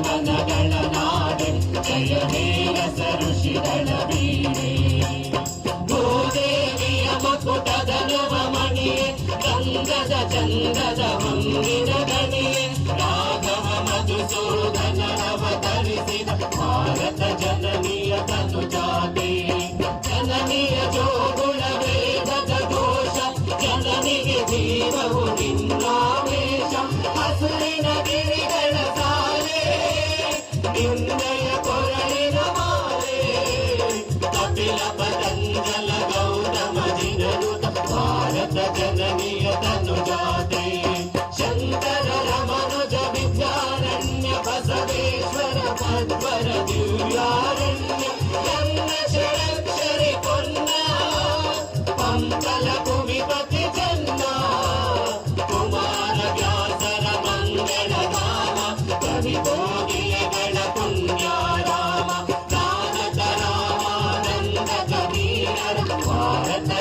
ಜೀವನಗಳ ನಾಡೆ ಜಯ ಹೇ ರಸ ಋಷಿಗಳ ವೀಣೆ ಭೂದೇವಿಯ ಮಕುಟದ ನವಮಣಿಯೇ ಗಂಗದ ಚಂದದ ಹೊಂಗಿನ ಗಣಿಯೇ ರಾಘವ ಮಧುಸೂದನ ಅವತರಿಸಿದ ಭಾರತ ಜನನಿಯ ತನುಜಾತೆ ಜನನಿಯ ಜೋಗುಳ ವೇದದ ಘೋಷ ಜನನಿಗೆ ಜೀವವು ನಿನ್ನಾವೇಶ ಹಸುರಿನ ಗಿರಿಗಳ ಸಾಲೆ ನಿನ್ನಯ ಕೊರಳಿನ ಮಾಲೆ ಕಪಿಲ ಪತಂಜಲ ಗೌತಮ ಜಿನನುತ ಭಾರತ ಜನನಿಯ ತನುಜಾತೆ ಶಂಕರ ರಮನುಜ ವಿದ್ಯಾರಣ್ಯ ಬಸವೇಶ್ವರ ಮಧ್ವರ ದಿವ್ಯಾರಣ್ಯ ನನ್ನ ಷಡಕ್ಷರಿ ಪೊನ್ನ ಪಂಕಲ ಭೂಮಿಪತಿ ಜನ್ನ ಕುಮಾರ ವ್ಯಾಸರ ಮಂಗಳ ಧಾಮ ಕವಿ ಭೋಗಿಯಗಳ ಪುಣ್ಯಾರಾಮ ದಾನಕ ರಾಮಾನಂದ ಕಬೀರರ ಭಾರತ